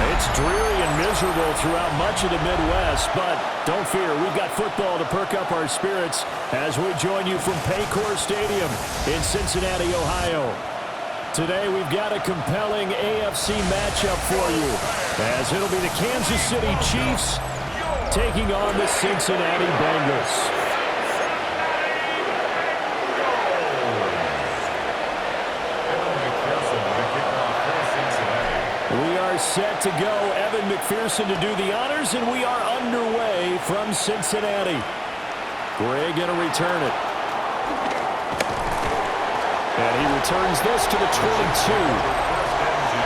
It's dreary and miserable throughout much of the Midwest, but don't fear, we've got football to perk up our spirits as we join you from Paycor Stadium in Cincinnati, Ohio. Today we've got a compelling AFC matchup for you, as it'll be the Kansas City Chiefs taking on the Cincinnati Bengals. We are set to go. Evan McPherson to do the honors, and we are underway from Cincinnati. Gray going to return it. And he returns this to the 22.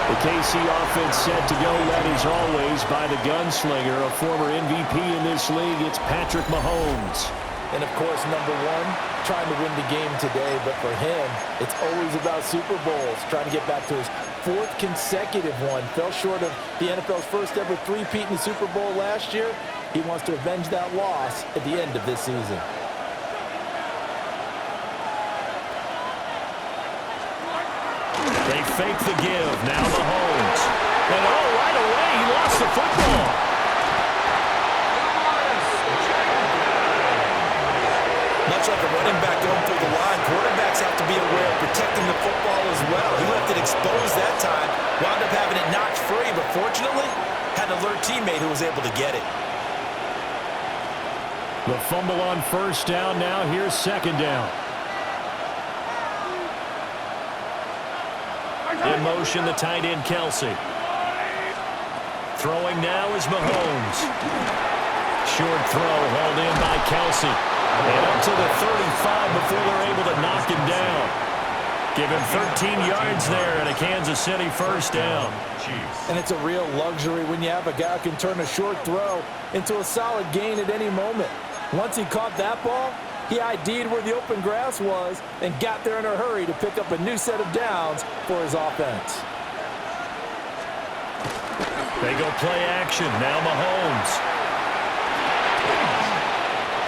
The KC offense set to go, led as always by the gunslinger, a former MVP in this league. It's Patrick Mahomes. And, of course, number one, trying to win the game today. But for him, it's always about Super Bowls, trying to get back to his fourth consecutive one. Fell short of the NFL's first ever three-peat in the Super Bowl last year. He wants to avenge that loss at the end of this season. They fake the give. Now Mahomes. And right away, he lost the football. Much like a running back going through the line, quarterbacks have to be aware of protecting the football as well. He left it exposed that time, wound up having it knocked free, but fortunately, had an alert teammate who was able to get it. The fumble on first down. Now here's second down. In motion, the tight end, Kelsey. Throwing now is Mahomes. Short throw hauled in by Kelsey. And up to the 35 before they're able to knock him down. Give him 13 yards there and a Kansas City first down. And it's a real luxury when you have a guy who can turn a short throw into a solid gain at any moment. Once he caught that ball, he ID'd where the open grass was and got there in a hurry to pick up a new set of downs for his offense. They go play action. Now Mahomes.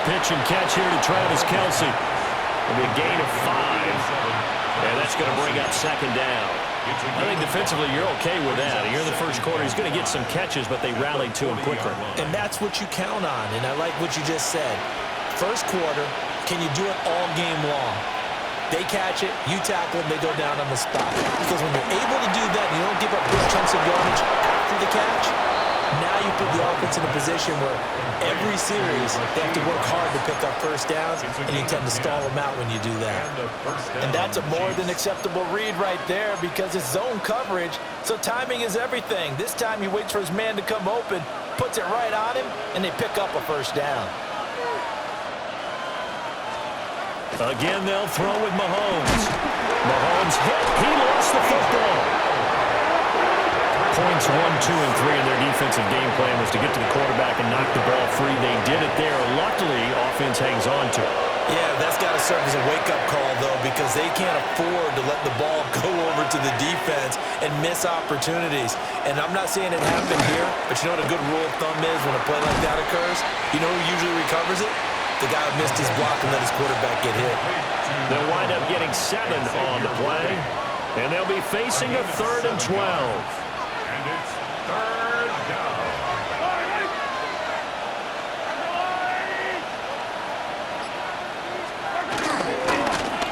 Pitch and catch here to Travis Kelsey. It'll be a gain of 5. And that's going to bring up second down. I think defensively you're okay with that. Here in the first quarter, he's going to get some catches, but they rallied to him quickly. And that's what you count on, and I like what you just said. First quarter, can you do it all game long? They catch it, you tackle them, they go down on the spot. Because when you're able to do that and you don't give up big chunks of yardage after the catch, now you put the offense in a position where every series they have to work hard to pick up first downs, and you tend to stall them out when you do that. And that's a more than acceptable read right there because it's zone coverage, so timing is everything. This time he waits for his man to come open, puts it right on him, and they pick up a first down. Again, they'll throw with Mahomes. Mahomes hit. He lost the football. Points 1, 2, and 3 in their defensive game plan was to get to the quarterback and knock the ball free. They did it there. Luckily, offense hangs on to it. Yeah, that's got to serve as a wake-up call, though, because they can't afford to let the ball go over to the defense and miss opportunities. And I'm not saying it happened here, but you know what a good rule of thumb is when a play like that occurs? You know who usually recovers it? The guy who missed his block and let his quarterback get hit. They'll wind up getting 7 on the play, and they'll be facing a 3rd and 12. And it's third down.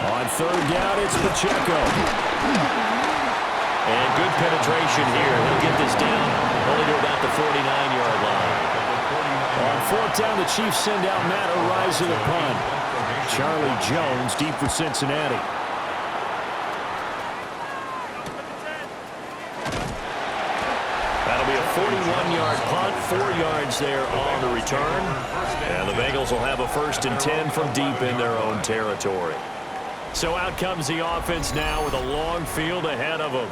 On third down, it's Pacheco. And good penetration here. He'll get this down only to about the 49-yard line. On fourth down, the Chiefs send out Matt Arise to the punt. Charlie Jones deep for Cincinnati. That'll be a 41-yard punt 4 yards there on the return. And the Bengals will have a 1st and 10 from deep in their own territory. So out comes the offense now with a long field ahead of them.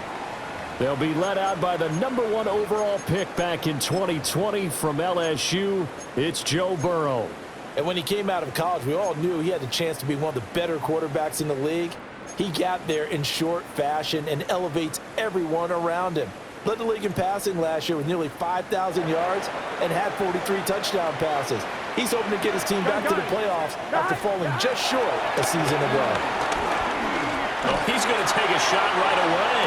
They'll be led out by the #1 overall pick back in 2020 from LSU. It's Joe Burrow. And when he came out of college, we all knew he had the chance to be one of the better quarterbacks in the league. He got there in short fashion and elevates everyone around him. Led the league in passing last year with nearly 5,000 yards and had 43 touchdown passes. He's hoping to get his team back to the playoffs after falling just short a season ago. Oh, he's going to take a shot right away.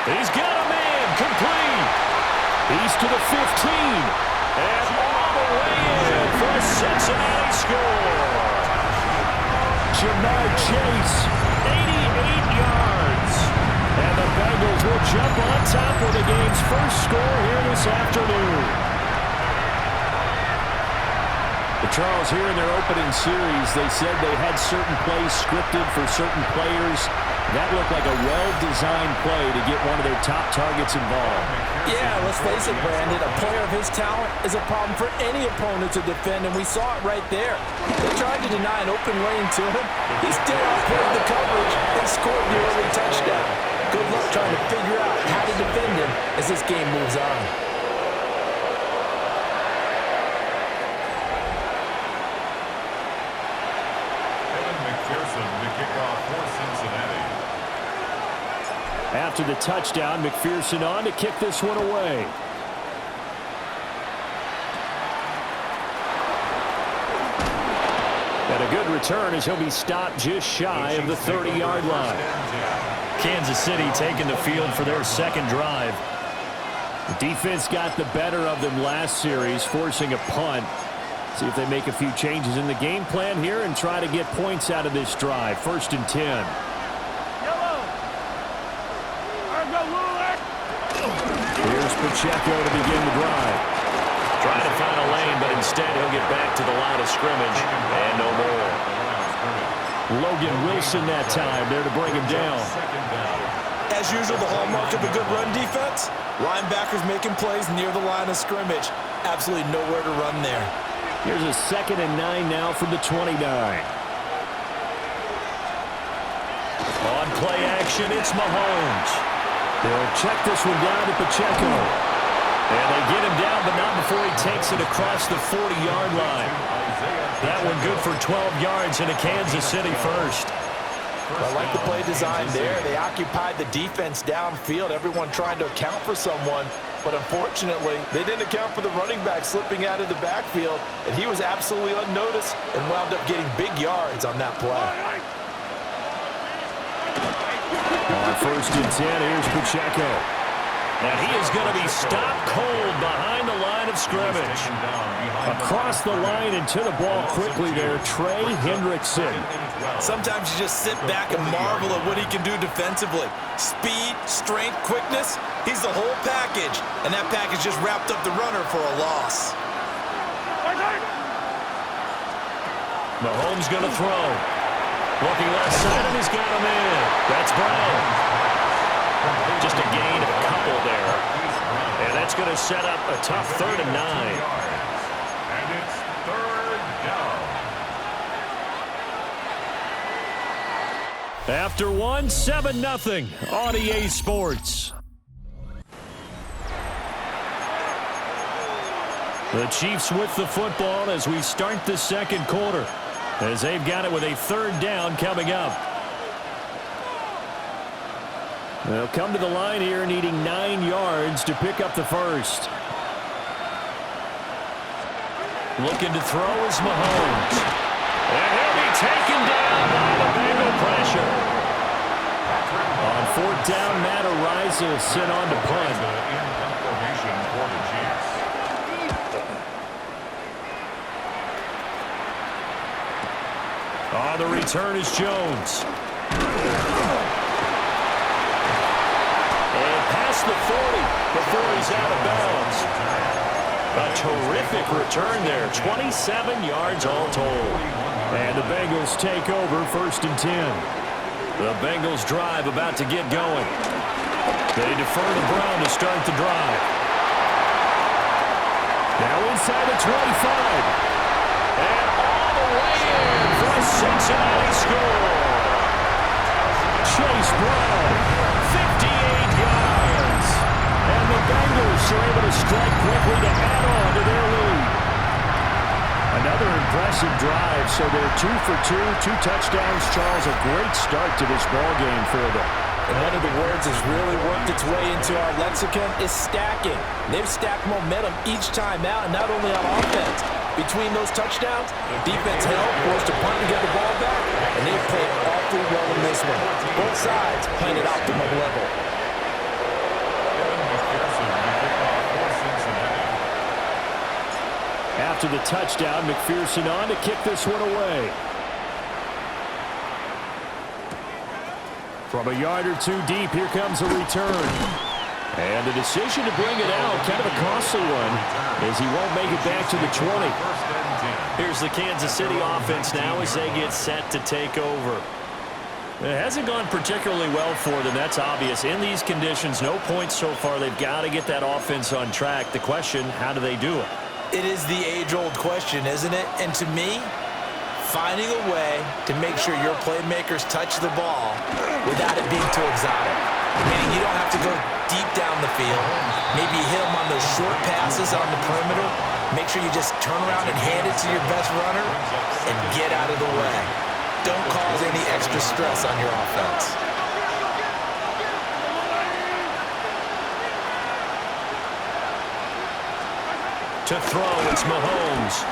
He's got a man complete. He's to the 15. And all the way in for a Cincinnati score. Jamar Chase, 88 yards. And the Bengals will jump on top with the game's first score here this afternoon. Charles, here in their opening series, they said they had certain plays scripted for certain players. That looked like a well-designed play to get one of their top targets involved. Yeah, let's face it, Brandon. A player of his talent is a problem for any opponent to defend, and we saw it right there. They tried to deny an open lane to him. He still outplayed the coverage and scored the early touchdown. Good luck trying to figure out how to defend him as this game moves on. After the touchdown, McPherson on to kick this one away. And a good return as he'll be stopped just shy of the 30-yard line. Kansas City taking the field for their second drive. The defense got the better of them last series, forcing a punt. See if they make a few changes in the game plan here and try to get points out of this drive. 1st and 10. Here's Pacheco to begin the drive. Trying to find a lane, but instead he'll get back to the line of scrimmage. And no more. Logan Wilson that time there to bring him down. As usual, the hallmark of a good run defense, linebackers making plays near the line of scrimmage. Absolutely nowhere to run there. Here's a 2nd and 9 now from the 29. On play action, it's Mahomes. They'll check this one down to Pacheco. And they get him down, but not before he takes it across the 40-yard line. That one good for 12 yards and a Kansas City first. I like the play design there. They occupied the defense downfield, everyone trying to account for someone. But unfortunately, they didn't account for the running back slipping out of the backfield, and he was absolutely unnoticed and wound up getting big yards on that play. On 1st and 10, here's Pacheco. And he is going to be stopped cold behind the line of scrimmage. Across the line and to the ball quickly there, Trey Hendrickson. Sometimes you just sit back and marvel at what he can do defensively. Speed, strength, quickness, he's the whole package. And that package just wrapped up the runner for a loss. Mahomes going to throw. Looking left side, and he's got him in. That's Brown. Just a gain of a couple there. And that's going to set up a tough 3rd and 9. And it's 3rd down. After one, 7-0 on EA Sports. The Chiefs with the football as we start the second quarter, as they've got it with a 3rd down coming up. They'll come to the line here needing 9 yards to pick up the first. Looking to throw is Mahomes. And he'll be taken down by the Bengal pressure. On 4th down, Matt Ariza sent on to punt. On the return is Jones. And past the 40 before he's out of bounds. A terrific return there. 27 yards all told. And the Bengals take over 1st and 10. The Bengals drive about to get going. They defer to Brown to start the drive. Now inside the 25. And all the way in for a Cincinnati score. Chase Brown, 58 yards. And the Bengals are able to strike quickly to add on to their lead. Another impressive drive, so they're 2 for 2, 2 touchdowns. Charles, a great start to this ballgame for them. And one of the words that's really worked its way into our lexicon is stacking. They've stacked momentum each time out, and not only on offense. Between those touchdowns, defense held, forced to punt to get the ball back, and they played awfully well in this one. Both sides playing at optimum level. After the touchdown, McPherson on to kick this one away. From a yard or two deep, here comes a return. And the decision to bring it out, kind of a costly one, as he won't make it back to the 20. Here's the Kansas City offense now as they get set to take over. It hasn't gone particularly well for them, that's obvious. In these conditions, no points so far. They've got to get that offense on track. The question, how do they do it? It is the age-old question, isn't it? And to me, finding a way to make sure your playmakers touch the ball without it being too exotic. Meaning you don't have to go deep down the field. Maybe hit them on those short passes on the perimeter. Make sure you just turn around and hand it to your best runner and get out of the way. Don't cause any extra stress on your offense. To throw, it's Mahomes.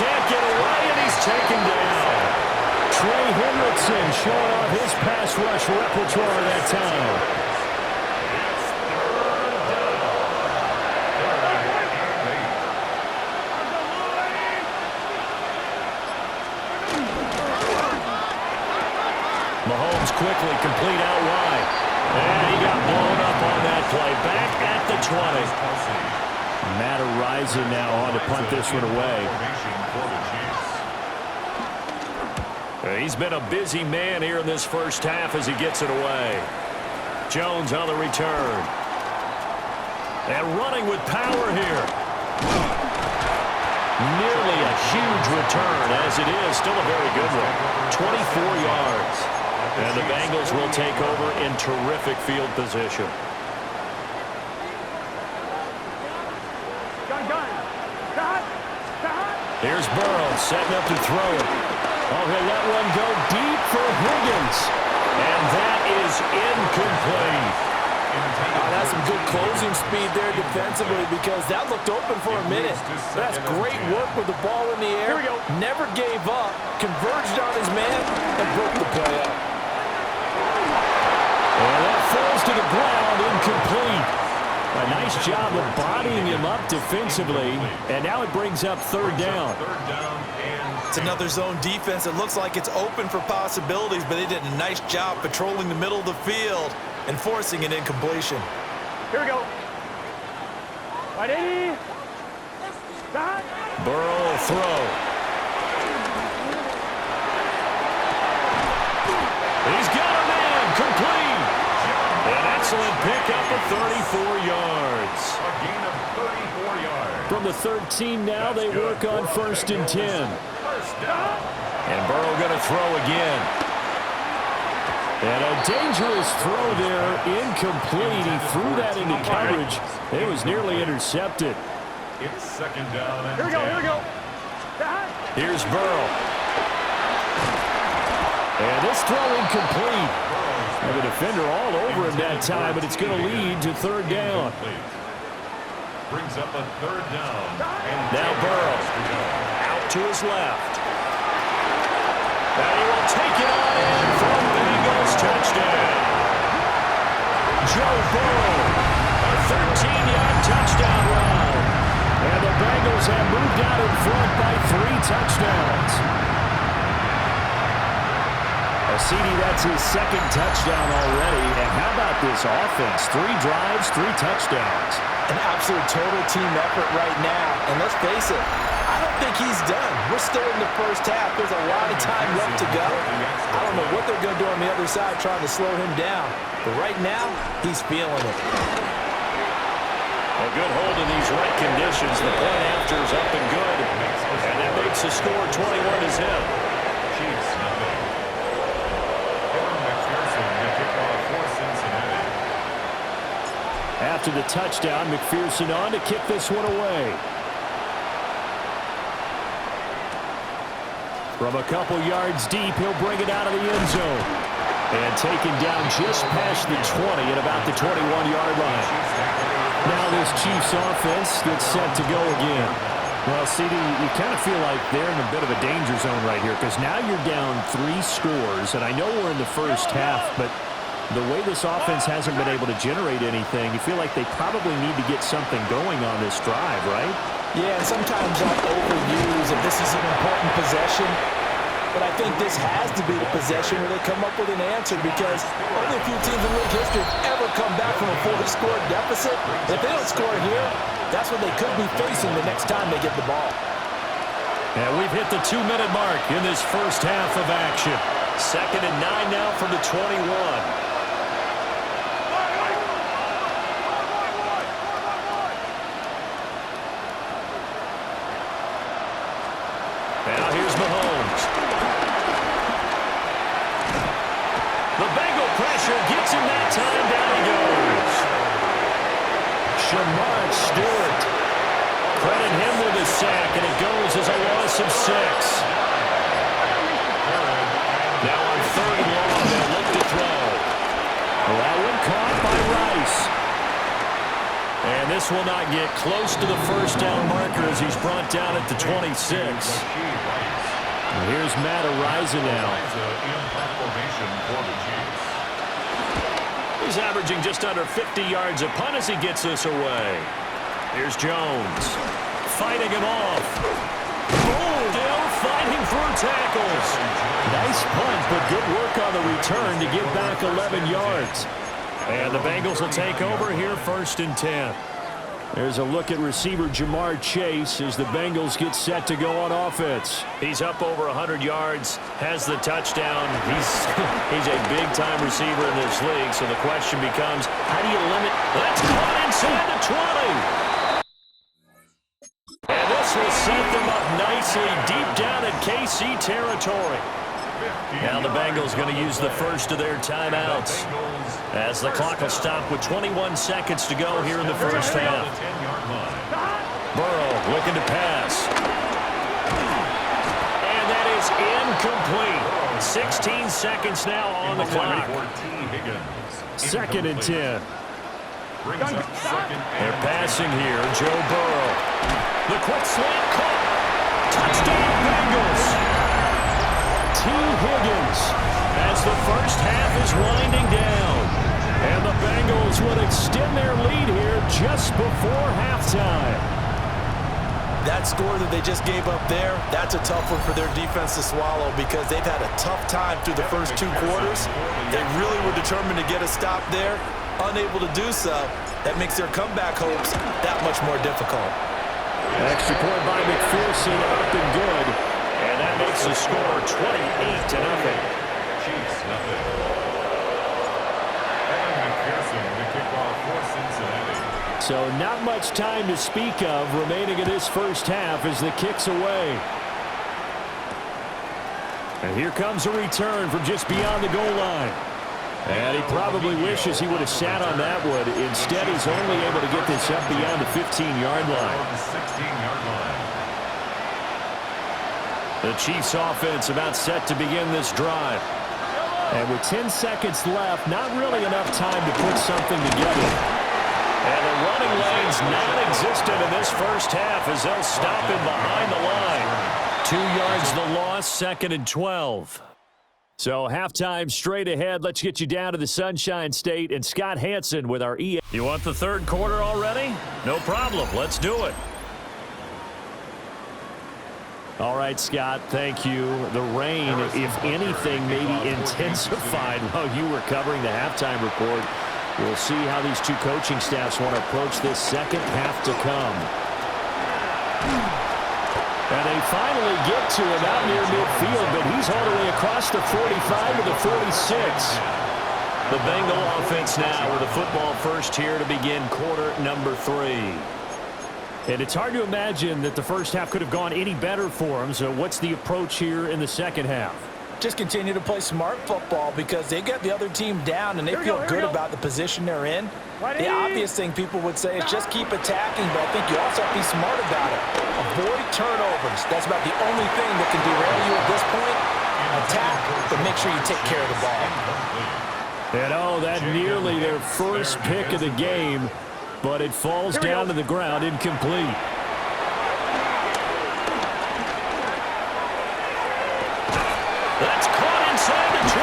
Can't get away, and he's taken down. Trey Hendrickson showing off his pass rush repertoire that time. Mahomes quickly complete out wide. And he got blown up on that play. Back at the 20. Matt Araiza now on to punt this one away. He's been a busy man here in this first half as he gets it away. Jones on the return. And running with power here. Nearly a huge return, as it is. Still a very good one. 24 yards. And the Bengals will take over in terrific field position. Here's Burrow setting up to throw it. Oh, he'll let one go deep for Higgins. And that is incomplete. That's some good closing speed there defensively because that looked open for a minute. That's great work with the ball in the air. Never gave up, converged on his man, and broke the play up. And that falls to the ground, incomplete. A nice job of bodying him up defensively, and now it brings up third down. It's another zone defense. It looks like it's open for possibilities, but they did a nice job patrolling the middle of the field and forcing an incompletion. Here we go. 180. Burrow will throw. He's got a man, complete. An excellent pickup of 34 yards. A gain of 34 yards. From the 13 now, they work on 1st and 10. First down. And Burrow going to throw again. And a dangerous throw there, incomplete. He threw that into coverage. It was nearly intercepted. It's second down and Here we go, 10. here we go. Here's Burrow. And this throw incomplete. And the defender all over him that time, but it's going to lead to third down. Brings up a third down. And Now Burrow out to his left. And he will take it on in for a Bengals touchdown. Joe Burrow, a 13-yard touchdown run. And the Bengals have moved out in front by 3 touchdowns. CD, that's his second touchdown already. And how about this offense? 3 drives, 3 touchdowns. An absolute total team effort right now. And let's face it, I don't think he's done. We're still in the first half. There's a lot of time left to go. I don't know what they're going to do on the other side trying to slow him down. But right now, he's feeling it. A good hold in these right conditions. The point after is up and good. And that makes the score 21-0. Chiefs, nothing. Kevin McPherson, the kickoff for Cincinnati. After the touchdown, McPherson on to kick this one away. From a couple yards deep, he'll bring it out of the end zone. And taken down just past the 20 at about the 21-yard line. Now this Chiefs offense gets set to go again. Well, CD, you kind of feel like they're in a bit of a danger zone right here because now you're down 3 scores, and I know we're in the first half, but the way this offense hasn't been able to generate anything, you feel like they probably need to get something going on this drive, right? Yeah, and sometimes I'll overuse if this is an important possession. But I think this has to be the possession where they come up with an answer because only a few teams in league history have ever come back from a 4-score deficit. If they don't score here, that's what they could be facing the next time they get the ball. And we've hit the 2-minute mark in this first half of action. 2nd and 9 now from the 21. Now here's Mahomes. The Bengal pressure gets him that time. Down he goes. Shamar Stewart. Credit him with a sack, and it goes as a loss of 6. Now on 3rd and long, they'll look to throw. That one caught by Rice. And this will not get close to the first down marker as he's brought down at the 26. Here's Matt Ariza now. He's averaging just under 50 yards a punt as he gets this away. Here's Jones. Fighting him off. Oh, still fighting through tackles. Nice punt, but good work on the return to get back 11 yards. And the Bengals will take over here 1st and 10. There's a look at receiver Jamar Chase as the Bengals get set to go on offense. He's up over 100 yards, has the touchdown. He's a big-time receiver in this league, so the question becomes, how do you limit? That's caught inside the 20. And this will set them up nicely deep down in KC territory. Now the Bengals going to use the first of their timeouts as the clock will stop with 21 seconds to go here in the first half. Burrow looking to pass. And that is incomplete. 16 seconds now on the clock. 2nd and 10. They're passing here. Joe Burrow. The quick slant caught. Touchdown Bengals. T. Higgins as the first half is winding down. And the Bengals would extend their lead here just before halftime. That score that they just gave up there, that's a tough one for their defense to swallow because they've had a tough time through the first 2 quarters. They really were determined to get a stop there. Unable to do so, that makes their comeback hopes that much more difficult. Extra point by McPherson, up and good. And that makes the score 28-0. Chiefs, nothing. Kevin McPherson, the kickoff for Cincinnati. So not much time to speak of remaining in this first half as the kick's away. And here comes a return from just beyond the goal line. And he probably wishes he would have sat on that one. Instead, he's only able to get this up beyond the 15-yard line. 16-yard line. The Chiefs offense about set to begin this drive. And with 10 seconds left, not really enough time to put something together. And the running lane's non-existent in this first half as they'll stop him behind the line. 2 yards the loss, 2nd and 12. So halftime straight ahead. Let's get you down to the Sunshine State and Scott Hansen with our EA. You want the 3rd quarter already? No problem. Let's do it. All right, Scott, thank you. The rain, if anything, maybe intensified while you were covering the halftime report. We'll see how these 2 coaching staffs want to approach this second half to come. And they finally get to him out near midfield, but he's all the way across the 45 to the 46. The Bengal offense now with the football first here to begin quarter number 3. And it's hard to imagine that the first half could have gone any better for them. So what's the approach here in the second half? Just continue to play smart football because they got the other team down and they feel good about the position they're in. The obvious thing people would say is just keep attacking, but I think you also have to be smart about it. Avoid turnovers. That's about the only thing that can derail you at this point. Attack, but make sure you take care of the ball. And oh, that nearly their first pick of the game, but it falls down to the ground incomplete. That's caught inside the 20.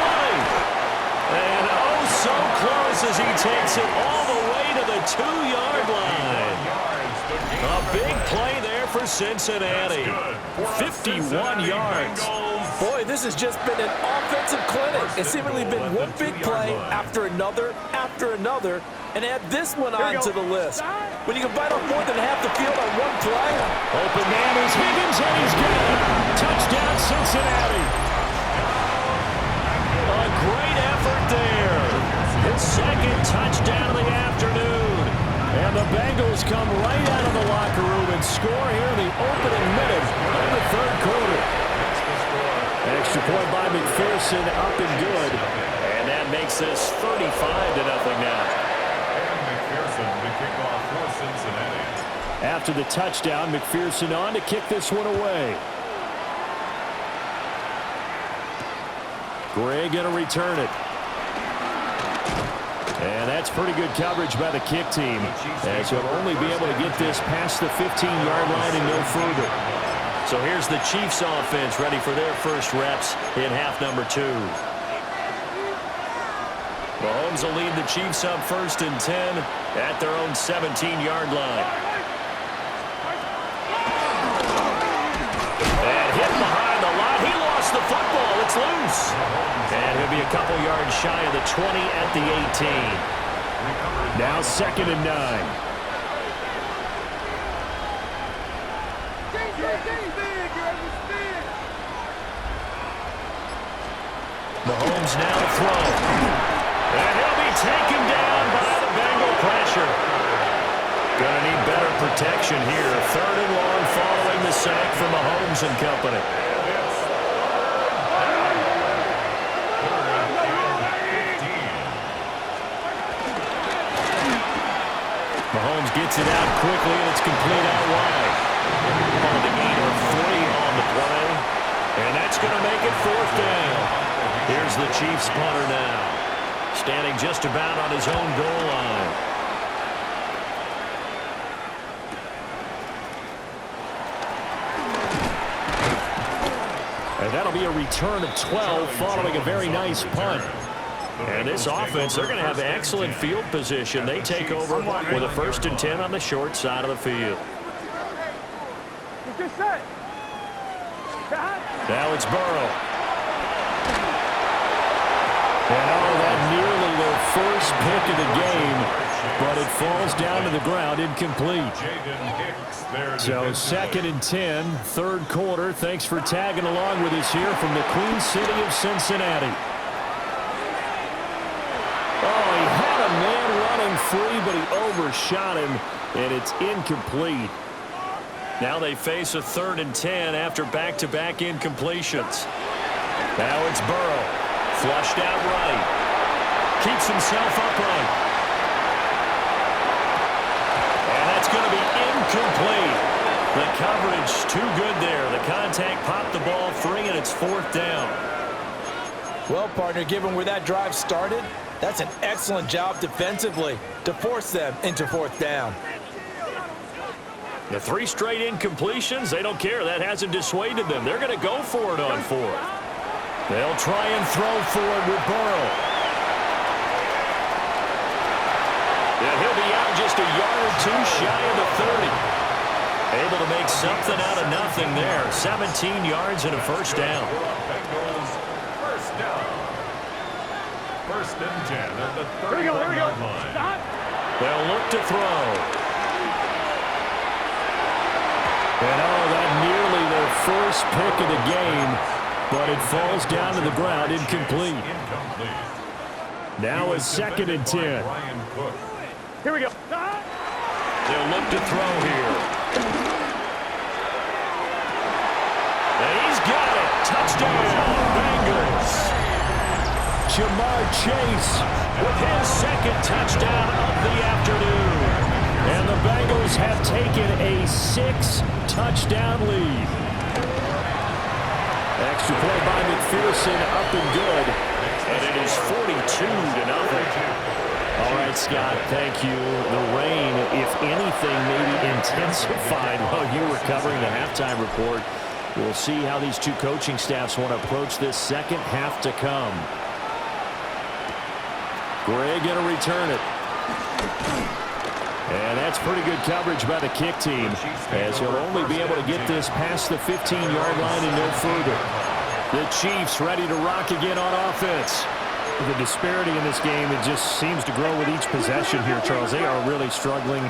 And oh, so close as he takes it all the way to the 2-yard line. A big play there for Cincinnati. 51 yards. Boy, this has just been an offensive clinic. It's seemingly been one big play after another, and add this one on to the list. When you can bite off more than half the field on one play. Open man is Higgins, and he's got it. Touchdown, Cincinnati. A great effort there. His second touchdown of the afternoon. And the Bengals come right out of the locker room and score here in the opening minute of the third quarter. Extra point by McPherson, up and good. And that makes this 35-0 now. And McPherson to kick off for Cincinnati. After the touchdown, McPherson on to kick this one away. Gray going to return it. And that's pretty good coverage by the kick team, as he'll only be able to get this past the 15-yard line and no further. So here's the Chiefs offense ready for their first reps in half number 2. Mahomes will lead the Chiefs up 1st and 10 at their own 17-yard line. And hit behind the line. He lost the football. It's loose. And he'll be a couple yards shy of the 20 at the 18. Now 2nd and 9. Mahomes now to throw. And he'll be taken down by the Bengal pressure. Gonna need better protection here. 3rd and long following the sack from Mahomes and company. Mahomes gets it out quickly, and it's complete out wide. On the gain of 3 on the play. And that's going to make it 4th down. Here's the Chiefs punter now, standing just about on his own goal line. And that'll be a return of 12 following a very nice punt. And this offense, they're going to have excellent field position. They take over with a 1st and 10 on the short side of the field. Now it's Burrow. And oh, that nearly their first pick of the game, but it falls down to the ground incomplete. So 2nd and 10, 3rd quarter. Thanks for tagging along with us here from the Queen City of Cincinnati. Oh, he had a man running free, but he overshot him, and it's incomplete. Now they face a 3rd and 10 after back-to-back incompletions. Now it's Burrow. Flushed out right. Keeps himself upright. And that's going to be incomplete. The coverage too good there. The contact popped the ball free, and it's 4th down. Well, partner, given where that drive started, that's an excellent job defensively to force them into 4th down. The 3 straight incompletions, they don't care. That hasn't dissuaded them. They're going to go for it on 4th. They'll try and throw for it with Burrow. And he'll be out just a yard or 2 shy of the 30. Able to make something out of nothing there. 17 yards and a 1st down. Bengals first down. 1st and 10 at the 31-yard line. They'll look to throw. And oh, that nearly their first pick of the game. But it falls down to the ground incomplete. Now it's 2nd and 10. Here we go. They'll look to throw here. And he's got it. Touchdown, Bengals. Jamar Chase with his 2nd touchdown of the afternoon. And the Bengals have taken a 6-touchdown lead. Extra point by McPherson, up and good. And it is 42-0. All right, Scott, thank you. The rain, if anything, maybe intensified while you were covering the halftime report. We'll see how these two coaching staffs want to approach this second half to come. Gray going to return it. And that's pretty good coverage by the kick team, as he'll only be able to get this past the 15-yard line and no further. The Chiefs ready to rock again on offense. The disparity in this game, it just seems to grow with each possession here, Charles. They are really struggling.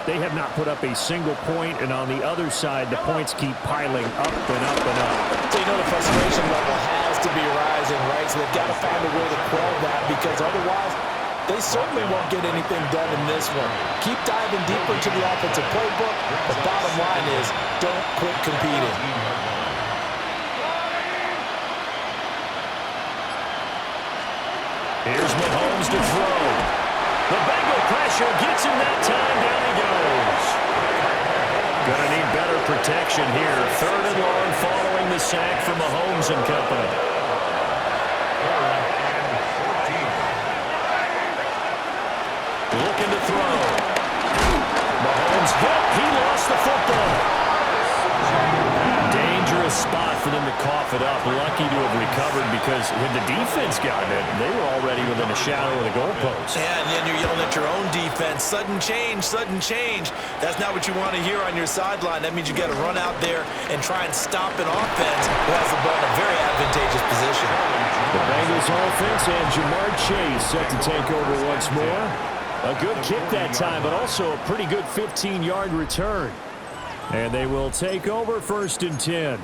They have not put up a single point, and on the other side, the points keep piling up and up and up. So you know the frustration level has to be rising, right? So they've got to find a way to quell that, because otherwise they certainly won't get anything done in this one. Keep diving deeper into the offensive playbook. The bottom line is don't quit competing. Here's Mahomes to throw. The Bengal pressure gets him that time. Down he goes. Gonna need better protection here. 3rd and long following the sack from Mahomes and company. Looking to throw. Mahomes hit. He lost the football. Dangerous spot for them to cough it up. Lucky to have recovered, because when the defense got it, they were already within a shadow of the goalpost. Yeah, and then you're yelling at your own defense. Sudden change, sudden change. That's not what you want to hear on your sideline. That means you got to run out there and try and stop an offense who has the ball in a very advantageous position. The Bengals offense and Jamar Chase set to take over once more. A good kick that time, but also a pretty good 15-yard return. And they will take over 1st and 10.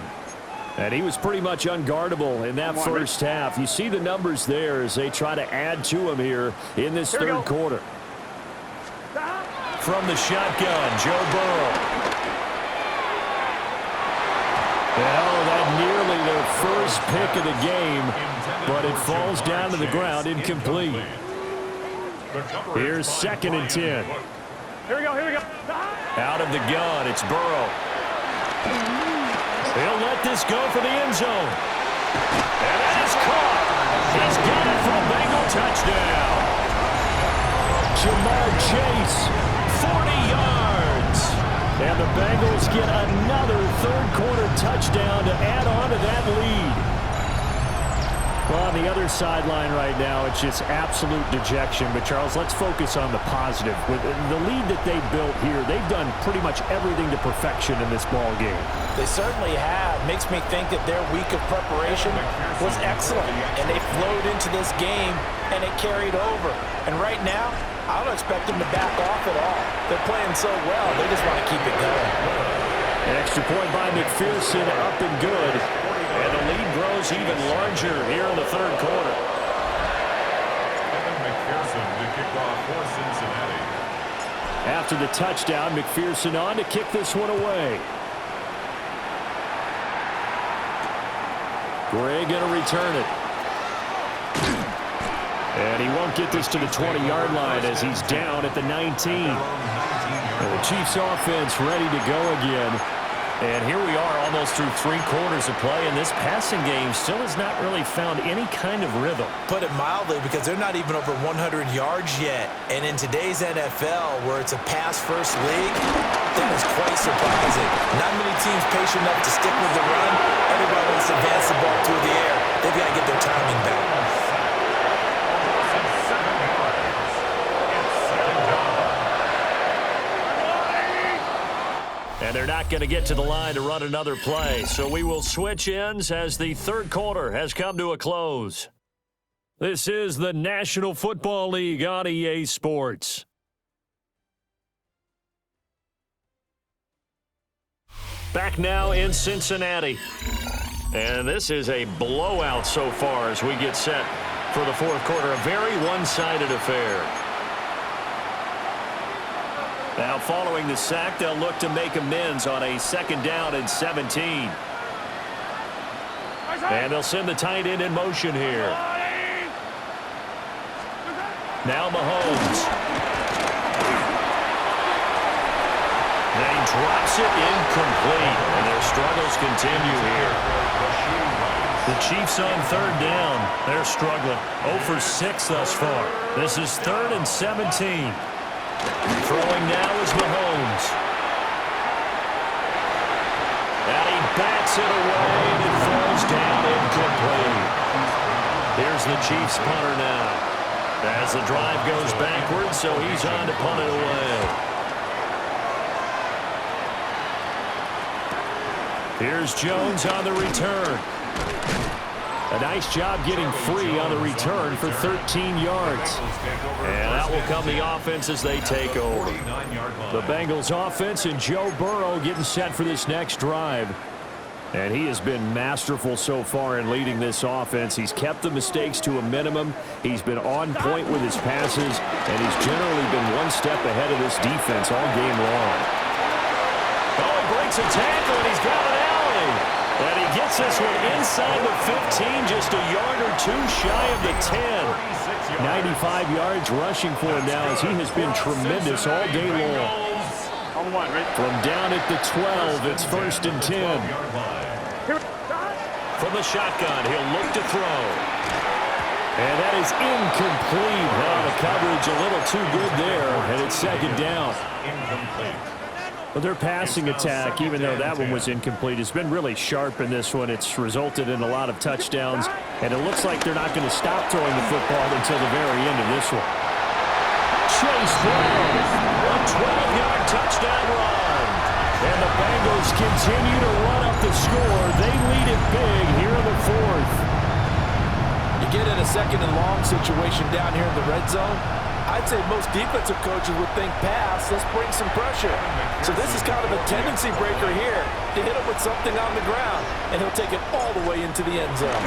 And he was pretty much unguardable in that first half. You see the numbers there as they try to add to him here in this third quarter. From the shotgun, Joe Burrow. Well, that nearly their first pick of the game, but it falls down to the ground incomplete. Here's 2nd and 10. Here we go, here we go. Out of the gun, it's Burrow. He'll let this go for the end zone. And that is caught. He's got it for a Bengal touchdown. Jamar Chase, 40 yards. And the Bengals get another third-quarter touchdown to add on to that lead. Well, on the other sideline right now, it's just absolute dejection. But, Charles, let's focus on the positive. With the lead that they built here, they've done pretty much everything to perfection in this ball game. They certainly have. Makes me think that their week of preparation was excellent. And they flowed into this game, and it carried over. And right now, I don't expect them to back off at all. They're playing so well, they just want to keep it going. An extra point by McPherson, up and good. And the lead grows even larger here in the third quarter. McPherson to kick off for Cincinnati. After the touchdown, McPherson on to kick this one away. Gray going to return it. And he won't get this to the 20-yard line as he's down at the 19. And the Chiefs offense ready to go again. And here we are almost through 3 quarters of play, and this passing game still has not really found any kind of rhythm. Put it mildly, because they're not even over 100 yards yet. And in today's NFL, where it's a pass-first league, that is quite surprising. Not many teams patient enough to stick with the run. Everybody wants to advance the ball through the air. They've got to get their timing back. And they're not going to get to the line to run another play. So we will switch ends as the third quarter has come to a close. This is the National Football League on EA Sports. Back now in Cincinnati. And this is a blowout so far as we get set for the fourth quarter. A very one-sided affair. Now following the sack, they'll look to make amends on a 2nd down and 17. And they'll send the tight end in motion here. Now Mahomes. And he drops it incomplete. And their struggles continue here. The Chiefs on 3rd down. They're struggling. 0 for 6 thus far. This is 3rd and 17. Throwing now is Mahomes. And he bats it away, and it falls down incomplete. Here's the Chiefs punter now. As the drive goes backwards, so he's on to punt it away. Here's Jones on the return. A nice job getting free on the return for 13 yards. And that will come the offense as they take over. The Bengals offense and Joe Burrow getting set for this next drive. And he has been masterful so far in leading this offense. He's kept the mistakes to a minimum. He's been on point with his passes. And he's generally been one step ahead of this defense all game long. Oh, he breaks a tackle and he's got an alley. And he gets this one inside the 15, just a yard or two shy of the 10. 95 yards rushing for him now as he has been tremendous all day long. From down at the 12, it's 1st and 10. From the shotgun, he'll look to throw. And that is incomplete. Oh, the coverage a little too good there, and it's 2nd down. Incomplete. Well, their passing attack, even though that one was incomplete, has been really sharp in this one. It's resulted in a lot of touchdowns, and it looks like they're not going to stop throwing the football until the very end of this one. Chase Brown, a 12-yard touchdown run. And the Bengals continue to run up the score. They lead it big here in the 4th. You get in a 2nd and long situation down here in the red zone, I'd say most defensive coaches would think pass, let's bring some pressure. So this is kind of a tendency breaker here to hit him with something on the ground, and he'll take it all the way into the end zone.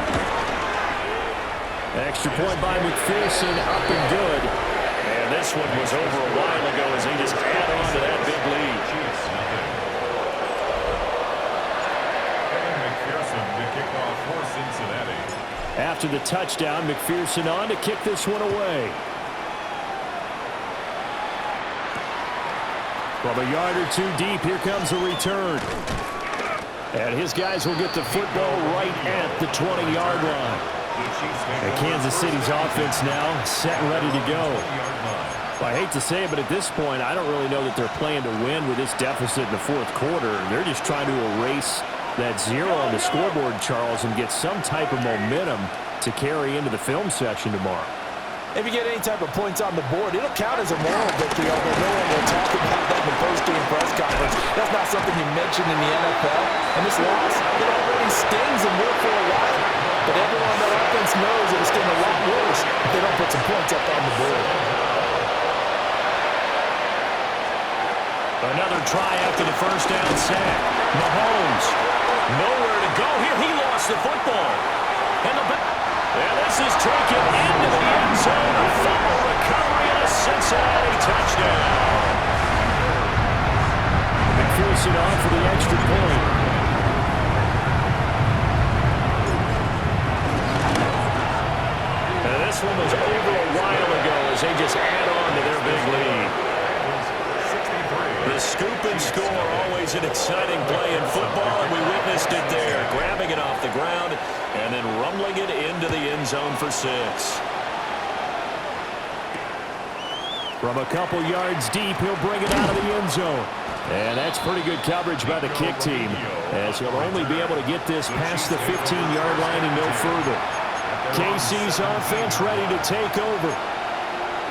Extra point by McPherson, up and good. And this one was over a while ago as he just add on to that big lead. McPherson to kick off for Cincinnati. After the touchdown, McPherson on to kick this one away. From a yard or two deep, here comes the return. And his guys will get the football right at the 20-yard line. And Kansas City's offense now set and ready to go. Well, I hate to say it, but at this point, I don't really know that they're playing to win with this deficit in the 4th quarter. They're just trying to erase that 0 on the scoreboard, Charles, and get some type of momentum to carry into the film session tomorrow. If you get any type of points on the board, it'll count as a moral victory, although no one will talk about that in the post-game press conference. That's not something you mention in the NFL. And this loss, it already stings and will for a while. But everyone on that offense knows it'll sting a lot worse if they don't put some points up on the board. Another try after the 1st down sack. Mahomes, nowhere to go here. He lost the football. And this is taken into the end zone. A fumble recovery and a Cincinnati touchdown. McPherson on for the extra point. And this one was over a while ago as they just add on to their big lead. The scoop and score, always an exciting play in football, and we witnessed it there, grabbing it off the ground and then rumbling it into the end zone for 6. From a couple yards deep, he'll bring it out of the end zone. And that's pretty good coverage by the kick team, as he'll only be able to get this past the 15-yard line and no further. KC's offense ready to take over.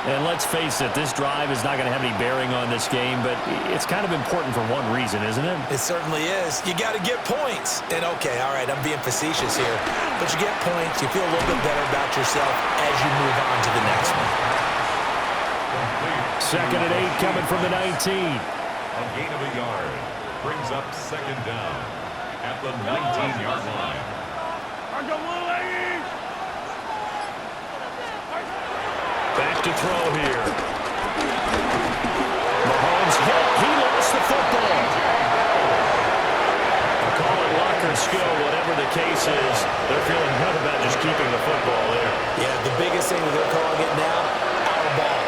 And let's face it, this drive is not going to have any bearing on this game, but it's kind of important for one reason, isn't it? It certainly is. You got to get points. And, okay, all right, I'm being facetious here. But you get points, you feel a little bit better about yourself as you move on to the next one. 2nd and 8 coming from the 19. A gain of a yard brings up 2nd down at the 19-yard line. to throw here. Mahomes hit. He lost the football. I'll call it luck or skill, whatever the case is. They're feeling good about just keeping the football there. Yeah, the biggest thing that they're calling it now, our ball.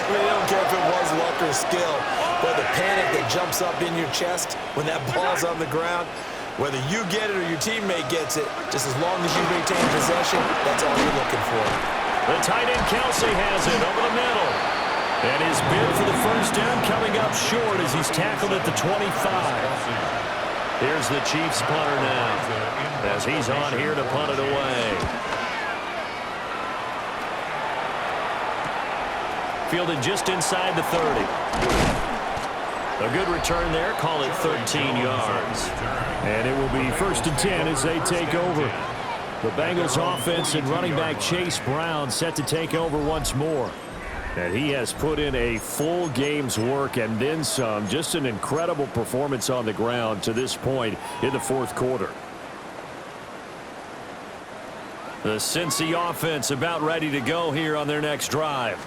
They don't care if it was luck or skill, but the panic that jumps up in your chest when that ball's on the ground, whether you get it or your teammate gets it, just as long as you maintain possession, that's all you're looking for. The tight end Kelsey has it over the middle. And his bid for the first down coming up short as he's tackled at the 25. Here's the Chiefs punter now as he's on here to punt it away. Fielded just inside the 30. A good return there. Call it 13 yards. And it will be 1st and 10 as they take over. The Bengals offense and running back Chase Brown set to take over once more. And he has put in a full game's work and then some. Just an incredible performance on the ground to this point in the 4th quarter. The Cincy offense about ready to go here on their next drive.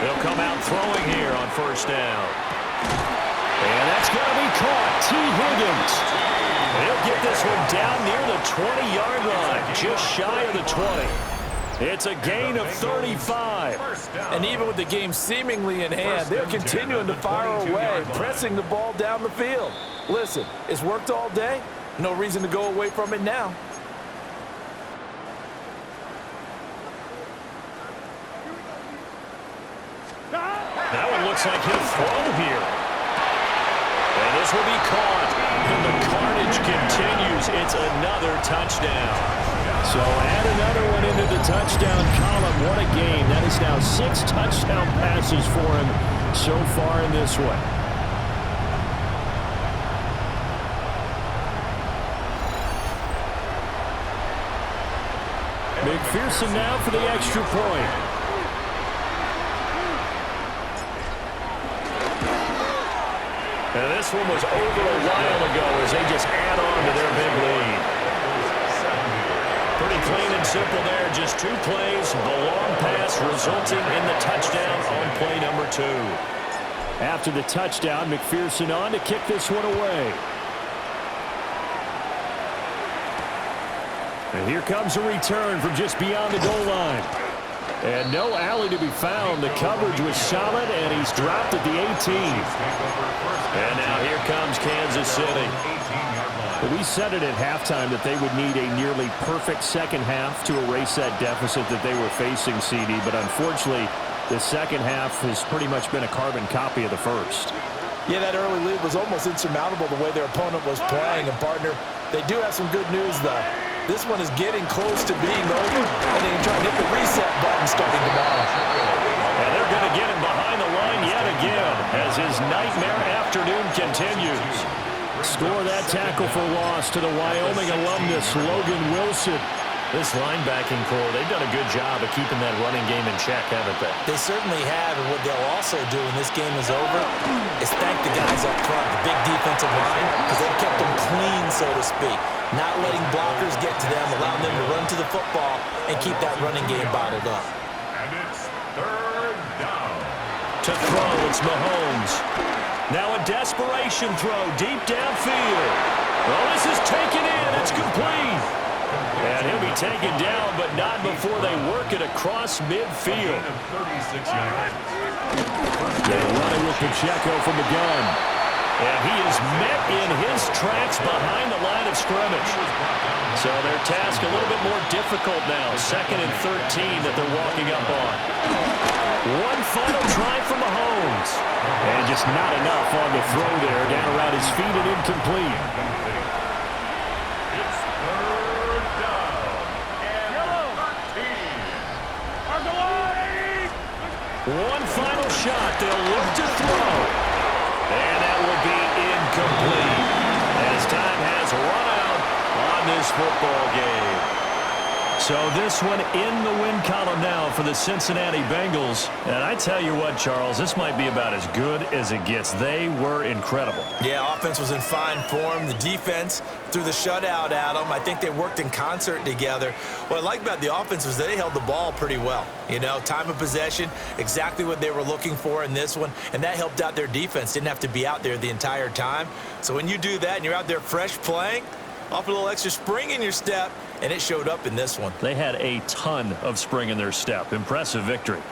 They'll come out throwing here on 1st down. And that's going to be caught. T. Higgins. He'll get this one down near the 20-yard line, just shy of the 20. It's a gain of 35. And even with the game seemingly in hand, they're continuing to fire away, pressing the ball down the field. Listen, it's worked all day. No reason to go away from it now. That one looks like he'll throw here. And this will be caught. And the carnage continues. It's another touchdown. So add another one into the touchdown column. What a game. That is now 6 touchdown passes for him so far in this one. McPherson now for the extra point. And this one was over a while ago as they just add on to their big lead. Pretty clean and simple there. Just 2 plays. The long pass resulting in the touchdown on play number 2. After the touchdown, McPherson on to kick this one away. And here comes a return from just beyond the goal line. And no alley to be found. The coverage was solid, and he's dropped at the 18. And now here comes Kansas City. We said it at halftime that they would need a nearly perfect second half to erase that deficit that they were facing, CD. But unfortunately, the second half has pretty much been a carbon copy of the first. Yeah, that early lead was almost insurmountable the way their opponent was playing. And, partner, they do have some good news, though. This one is getting close to being over, and they can try to hit the reset button starting tomorrow. And they're going to get him behind the line yet again as his nightmare afternoon continues. Score that tackle for loss to the Wyoming alumnus, Logan Wilson. This linebacking core, they've done a good job of keeping that running game in check, haven't they? They certainly have, and what they'll also do when this game is over is thank the guys up front, the big defensive line, because they've kept them clean, so to speak. Not letting blockers get to them, allowing them to run to the football and keep that running game bottled up. And it's 3rd down. To throw, it's Mahomes. Now a desperation throw deep downfield. Well, this is taken in. It's complete. And he'll be taken down, but not before they work it across midfield. 36 yards. They're running with Pacheco from the gun. And he is met in his tracks behind the line of scrimmage. So their task a little bit more difficult now. 2nd and 13 that they're walking up on. One final try from Mahomes. And just not enough on the throw there. Down around his feet and incomplete. It's 3rd down and 13. One final shot. They'll look to throw. And that will be incomplete as time has run out on this football game. So this one in the win column now for the Cincinnati Bengals. And I tell you what, Charles, this might be about as good as it gets. They were incredible. Yeah, offense was in fine form. The defense threw the shutout at them. I think they worked in concert together. What I like about the offense was they held the ball pretty well. You know, time of possession, exactly what they were looking for in this one, and that helped out their defense. Didn't have to be out there the entire time. So when you do that and you're out there fresh playing, off a little extra spring in your step, and it showed up in this one. They had a ton of spring in their step. Impressive victory.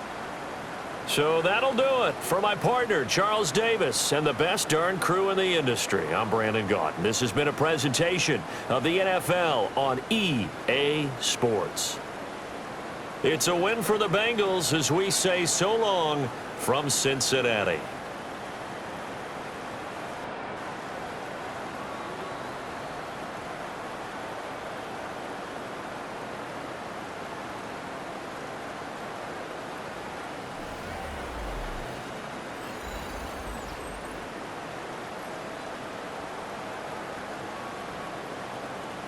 So that'll do it for my partner, Charles Davis, and the best darn crew in the industry. I'm Brandon Gaudin. This has been a presentation of the NFL on EA Sports. It's a win for the Bengals as we say so long from Cincinnati.